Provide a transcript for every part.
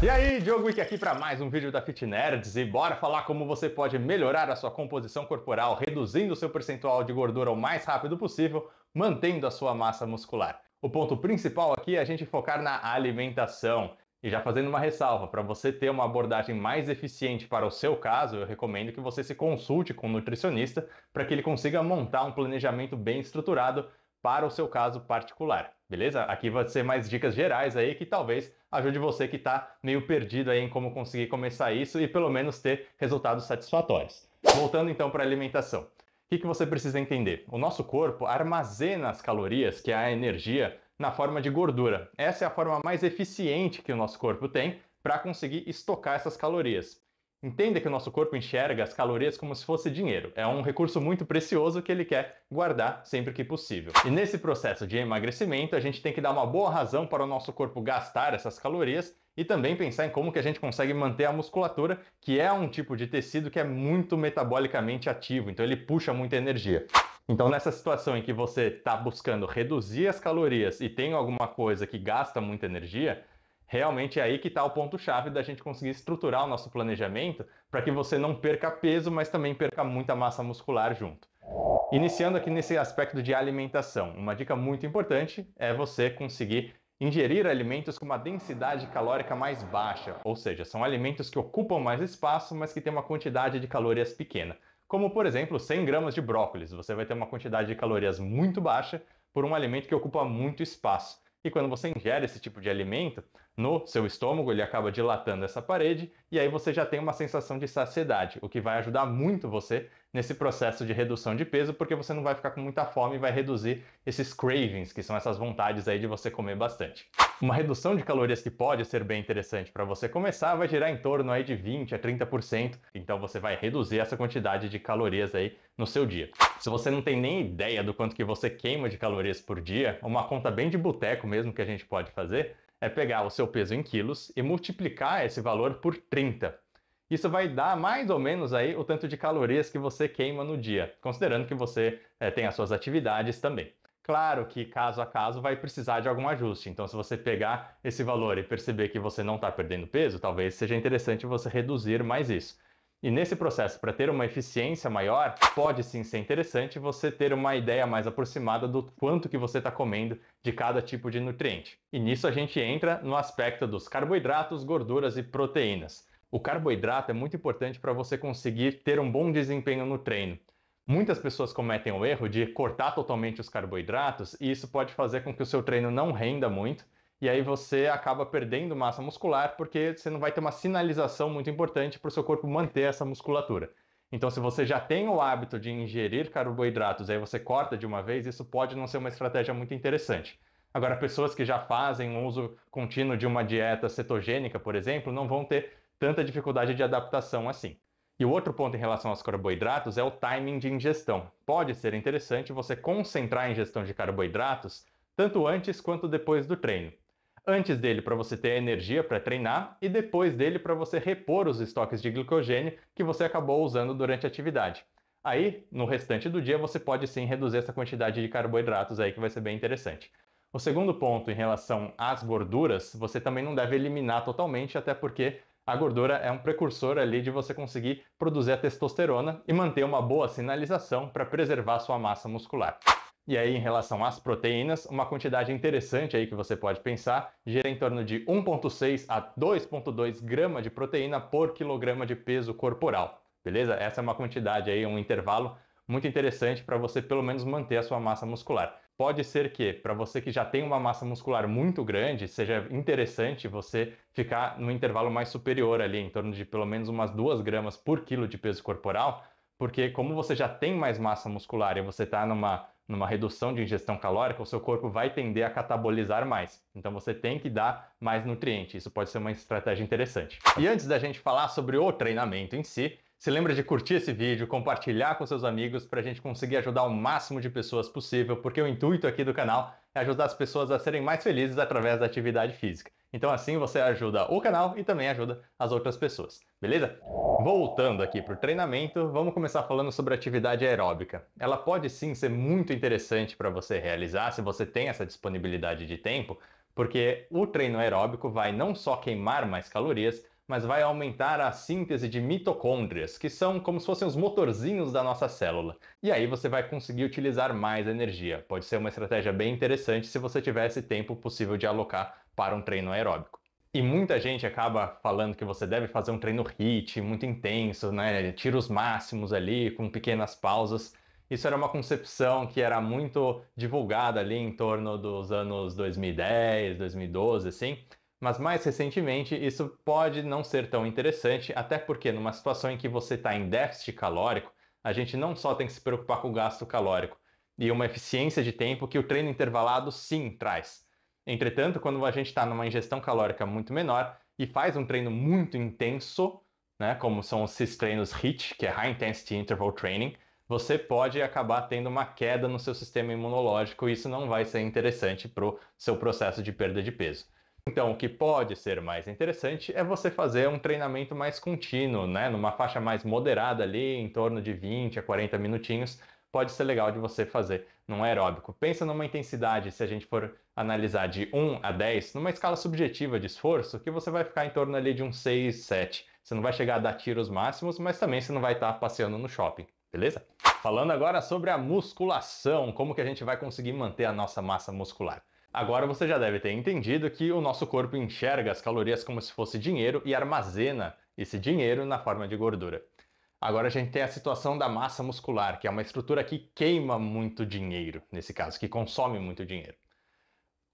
E aí, Diogo Wick aqui para mais um vídeo da Fit Nerds e bora falar como você pode melhorar a sua composição corporal, reduzindo o seu percentual de gordura o mais rápido possível, mantendo a sua massa muscular. O ponto principal aqui é a gente focar na alimentação. E já fazendo uma ressalva, para você ter uma abordagem mais eficiente para o seu caso, eu recomendo que você se consulte com um nutricionista para que ele consiga montar um planejamento bem estruturado para o seu caso particular, beleza? Aqui vai ser mais dicas gerais aí que talvez ajude você que está meio perdido aí em como conseguir começar isso e pelo menos ter resultados satisfatórios. Voltando então para a alimentação. O que você precisa entender? O nosso corpo armazena as calorias, que é a energia, na forma de gordura. Essa é a forma mais eficiente que o nosso corpo tem para conseguir estocar essas calorias. Entenda que o nosso corpo enxerga as calorias como se fosse dinheiro. É um recurso muito precioso que ele quer guardar sempre que possível. E nesse processo de emagrecimento, a gente tem que dar uma boa razão para o nosso corpo gastar essas calorias e também pensar em como que a gente consegue manter a musculatura, que é um tipo de tecido que é muito metabolicamente ativo, então ele puxa muita energia. Então, nessa situação em que você está buscando reduzir as calorias e tem alguma coisa que gasta muita energia, realmente é aí que está o ponto-chave da gente conseguir estruturar o nosso planejamento para que você não perca peso, mas também perca muita massa muscular junto. Iniciando aqui nesse aspecto de alimentação, uma dica muito importante é você conseguir ingerir alimentos com uma densidade calórica mais baixa, ou seja, são alimentos que ocupam mais espaço, mas que têm uma quantidade de calorias pequena. Como, por exemplo, 100 gramas de brócolis, você vai ter uma quantidade de calorias muito baixa por um alimento que ocupa muito espaço. E quando você ingere esse tipo de alimento, no seu estômago ele acaba dilatando essa parede e aí você já tem uma sensação de saciedade, o que vai ajudar muito você nesse processo de redução de peso, porque você não vai ficar com muita fome e vai reduzir esses cravings, que são essas vontades aí de você comer bastante. Uma redução de calorias que pode ser bem interessante para você começar vai girar em torno aí de 20 a 30%, então você vai reduzir essa quantidade de calorias aí no seu dia. Se você não tem nem ideia do quanto que você queima de calorias por dia, uma conta bem de boteco mesmo que a gente pode fazer é pegar o seu peso em quilos e multiplicar esse valor por 30. Isso vai dar mais ou menos aí o tanto de calorias que você queima no dia, considerando que você tem as suas atividades também. Claro que caso a caso vai precisar de algum ajuste, então se você pegar esse valor e perceber que você não está perdendo peso, talvez seja interessante você reduzir mais isso. E nesse processo, para ter uma eficiência maior, pode sim ser interessante você ter uma ideia mais aproximada do quanto que você está comendo de cada tipo de nutriente. E nisso a gente entra no aspecto dos carboidratos, gorduras e proteínas. O carboidrato é muito importante para você conseguir ter um bom desempenho no treino. Muitas pessoas cometem o erro de cortar totalmente os carboidratos e isso pode fazer com que o seu treino não renda muito e aí você acaba perdendo massa muscular porque você não vai ter uma sinalização muito importante para o seu corpo manter essa musculatura. Então, se você já tem o hábito de ingerir carboidratos e aí você corta de uma vez, isso pode não ser uma estratégia muito interessante. Agora, pessoas que já fazem um uso contínuo de uma dieta cetogênica, por exemplo, não vão ter tanta dificuldade de adaptação assim. E o outro ponto em relação aos carboidratos é o timing de ingestão. Pode ser interessante você concentrar a ingestão de carboidratos tanto antes quanto depois do treino. Antes dele para você ter energia para treinar e depois dele para você repor os estoques de glicogênio que você acabou usando durante a atividade. Aí, no restante do dia, você pode sim reduzir essa quantidade de carboidratos aí que vai ser bem interessante. O segundo ponto em relação às gorduras, você também não deve eliminar totalmente, até porque a gordura é um precursor ali de você conseguir produzir a testosterona e manter uma boa sinalização para preservar sua massa muscular. E aí, em relação às proteínas, uma quantidade interessante aí que você pode pensar gira em torno de 1,6 a 2,2 grama de proteína por quilograma de peso corporal, beleza? Essa é uma quantidade aí, um intervalo muito interessante para você pelo menos manter a sua massa muscular. Pode ser que, para você que já tem uma massa muscular muito grande, seja interessante você ficar no intervalo mais superior ali, em torno de pelo menos umas 2 gramas por quilo de peso corporal, porque como você já tem mais massa muscular e você está numa redução de ingestão calórica, o seu corpo vai tender a catabolizar mais. Então você tem que dar mais nutriente. Isso pode ser uma estratégia interessante. E antes da gente falar sobre o treinamento em si, se lembra de curtir esse vídeo, compartilhar com seus amigos para a gente conseguir ajudar o máximo de pessoas possível, porque o intuito aqui do canal é ajudar as pessoas a serem mais felizes através da atividade física. Então assim você ajuda o canal e também ajuda as outras pessoas, beleza? Voltando aqui para o treinamento, vamos começar falando sobre atividade aeróbica. Ela pode sim ser muito interessante para você realizar, se você tem essa disponibilidade de tempo, Porque o treino aeróbico vai não só queimar mais calorias, mas vai aumentar a síntese de mitocôndrias, que são como se fossem os motorzinhos da nossa célula. E aí você vai conseguir utilizar mais energia. Pode ser uma estratégia bem interessante se você tiver esse tempo possível de alocar para um treino aeróbico. E muita gente acaba falando que você deve fazer um treino HIIT muito intenso, né? Tiros máximos ali, com pequenas pausas. Isso era uma concepção que era muito divulgada ali em torno dos anos 2010, 2012, assim. Mas mais recentemente, isso pode não ser tão interessante, até porque numa situação em que você está em déficit calórico, a gente não só tem que se preocupar com o gasto calórico e uma eficiência de tempo que o treino intervalado sim traz. Entretanto, quando a gente está numa ingestão calórica muito menor e faz um treino muito intenso, né, como são esses treinos HIIT, que é High Intensity Interval Training, você pode acabar tendo uma queda no seu sistema imunológico e isso não vai ser interessante para o seu processo de perda de peso. Então, o que pode ser mais interessante é você fazer um treinamento mais contínuo, né, numa faixa mais moderada ali, em torno de 20 a 40 minutinhos, pode ser legal de você fazer num aeróbico. Pensa numa intensidade, se a gente for analisar de 1 a 10, numa escala subjetiva de esforço, que você vai ficar em torno ali de um 6, 7. Você não vai chegar a dar tiros máximos, mas também você não vai estar passeando no shopping, beleza? Falando agora sobre a musculação, como que a gente vai conseguir manter a nossa massa muscular. Agora você já deve ter entendido que o nosso corpo enxerga as calorias como se fosse dinheiro e armazena esse dinheiro na forma de gordura. Agora a gente tem a situação da massa muscular, que é uma estrutura que queima muito dinheiro, nesse caso, que consome muito dinheiro.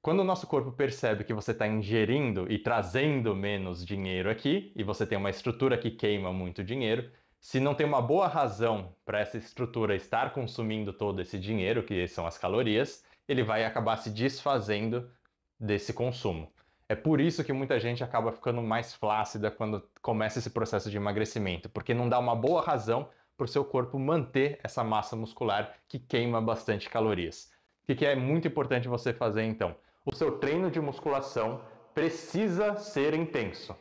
Quando o nosso corpo percebe que você está ingerindo e trazendo menos dinheiro aqui, e você tem uma estrutura que queima muito dinheiro, se não tem uma boa razão para essa estrutura estar consumindo todo esse dinheiro, que são as calorias, ele vai acabar se desfazendo desse consumo. É por isso que muita gente acaba ficando mais flácida quando começa esse processo de emagrecimento, porque não dá uma boa razão para o seu corpo manter essa massa muscular que queima bastante calorias. O que é muito importante você fazer então? O seu treino de musculação precisa ser intenso,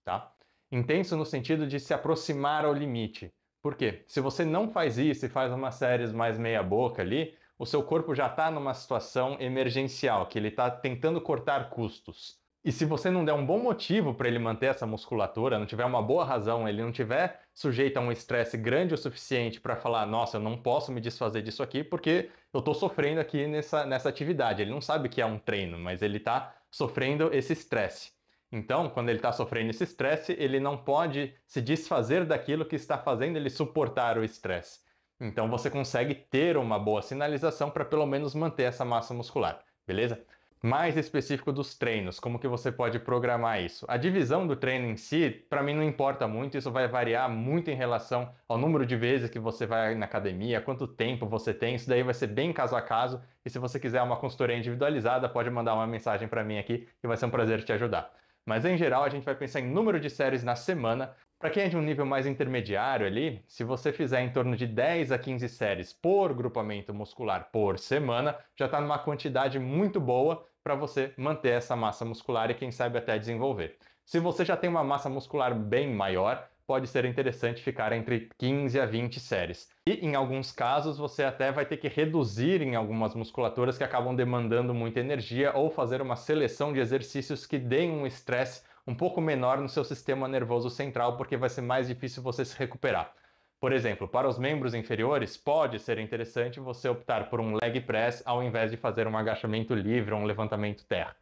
tá? Intenso no sentido de se aproximar ao limite. Por quê? Se você não faz isso e faz umas séries mais meia boca ali, o seu corpo já está numa situação emergencial, que ele está tentando cortar custos. E se você não der um bom motivo para ele manter essa musculatura, não tiver uma boa razão, ele não tiver sujeito a um estresse grande o suficiente para falar, nossa, eu não posso me desfazer disso aqui porque eu estou sofrendo aqui nessa atividade. Ele não sabe que é um treino, mas ele está sofrendo esse estresse. Então, quando ele está sofrendo esse estresse, ele não pode se desfazer daquilo que está fazendo ele suportar o estresse. Então você consegue ter uma boa sinalização para pelo menos manter essa massa muscular, beleza? Mais específico dos treinos, como que você pode programar isso? A divisão do treino em si, para mim não importa muito, isso vai variar muito em relação ao número de vezes que você vai na academia, quanto tempo você tem, isso daí vai ser bem caso a caso, e se você quiser uma consultoria individualizada, pode mandar uma mensagem para mim aqui, que vai ser um prazer te ajudar. Mas em geral a gente vai pensar em número de séries na semana. Para quem é de um nível mais intermediário ali, se você fizer em torno de 10 a 15 séries por grupamento muscular por semana, já está numa quantidade muito boa para você manter essa massa muscular e quem sabe até desenvolver. Se você já tem uma massa muscular bem maior, pode ser interessante ficar entre 15 a 20 séries. E em alguns casos você até vai ter que reduzir em algumas musculaturas que acabam demandando muita energia ou fazer uma seleção de exercícios que deem um estresse um pouco menor no seu sistema nervoso central, porque vai ser mais difícil você se recuperar. Por exemplo, para os membros inferiores, pode ser interessante você optar por um leg press ao invés de fazer um agachamento livre ou um levantamento terra.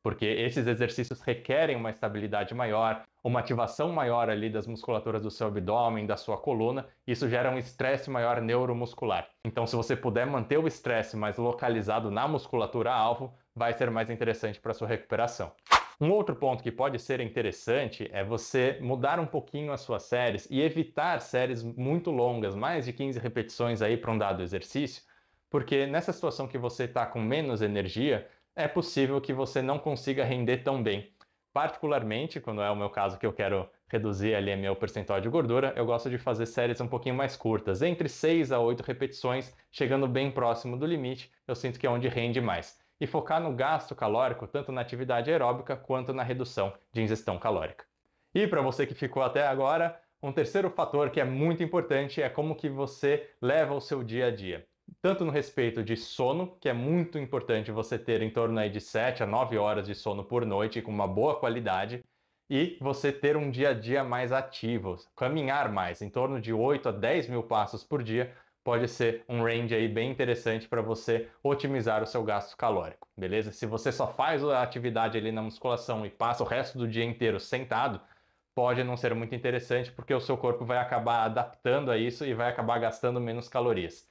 Porque esses exercícios requerem uma estabilidade maior, uma ativação maior ali das musculaturas do seu abdômen, da sua coluna, e isso gera um estresse maior neuromuscular. Então, se você puder manter o estresse mais localizado na musculatura-alvo, vai ser mais interessante para a sua recuperação. Um outro ponto que pode ser interessante é você mudar um pouquinho as suas séries e evitar séries muito longas, mais de 15 repetições aí para um dado exercício, porque nessa situação que você está com menos energia, é possível que você não consiga render tão bem. Particularmente, quando é o meu caso que eu quero reduzir ali meu percentual de gordura, eu gosto de fazer séries um pouquinho mais curtas, entre 6 a 8 repetições, chegando bem próximo do limite, eu sinto que é onde rende mais. E focar no gasto calórico, tanto na atividade aeróbica quanto na redução de ingestão calórica. E para você que ficou até agora, um terceiro fator que é muito importante é como que você leva o seu dia a dia. tanto no respeito de sono, que é muito importante você ter em torno aí de 7 a 9 horas de sono por noite com uma boa qualidade, e você ter um dia a dia mais ativo, caminhar mais, em torno de 8 a 10 mil passos por dia, pode ser um range aí bem interessante para você otimizar o seu gasto calórico, beleza? Se você só faz a atividade ali na musculação e passa o resto do dia inteiro sentado, pode não ser muito interessante porque o seu corpo vai acabar adaptando a isso e vai acabar gastando menos calorias.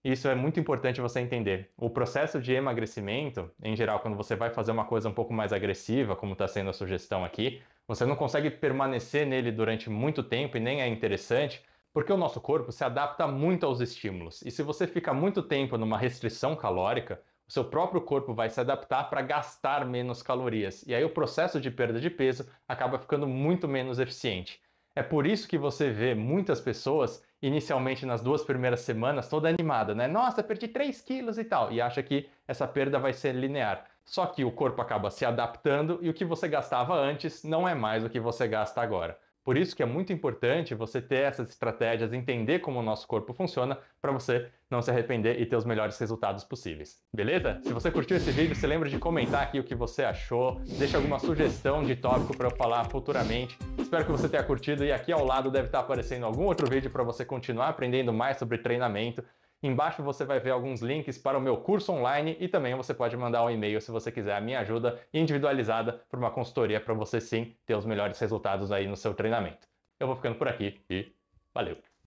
Isso é muito importante você entender. O processo de emagrecimento, em geral, quando você vai fazer uma coisa um pouco mais agressiva, como está sendo a sugestão aqui, você não consegue permanecer nele durante muito tempo e nem é interessante, porque o nosso corpo se adapta muito aos estímulos. E se você fica muito tempo numa restrição calórica, o seu próprio corpo vai se adaptar para gastar menos calorias. E aí o processo de perda de peso acaba ficando muito menos eficiente. É por isso que você vê muitas pessoas, inicialmente nas 2 primeiras semanas, toda animada, né? Nossa, perdi 3 quilos e tal, e acha que essa perda vai ser linear. Só que o corpo acaba se adaptando e o que você gastava antes não é mais o que você gasta agora. Por isso que é muito importante você ter essas estratégias, entender como o nosso corpo funciona, para você não se arrepender e ter os melhores resultados possíveis. Beleza? Se você curtiu esse vídeo, se lembra de comentar aqui o que você achou, deixa alguma sugestão de tópico para eu falar futuramente. Espero que você tenha curtido e aqui ao lado deve estar aparecendo algum outro vídeo para você continuar aprendendo mais sobre treinamento. Embaixo você vai ver alguns links para o meu curso online e também você pode mandar um e-mail se você quiser a minha ajuda individualizada para uma consultoria para você sim ter os melhores resultados aí no seu treinamento. Eu vou ficando por aqui e valeu!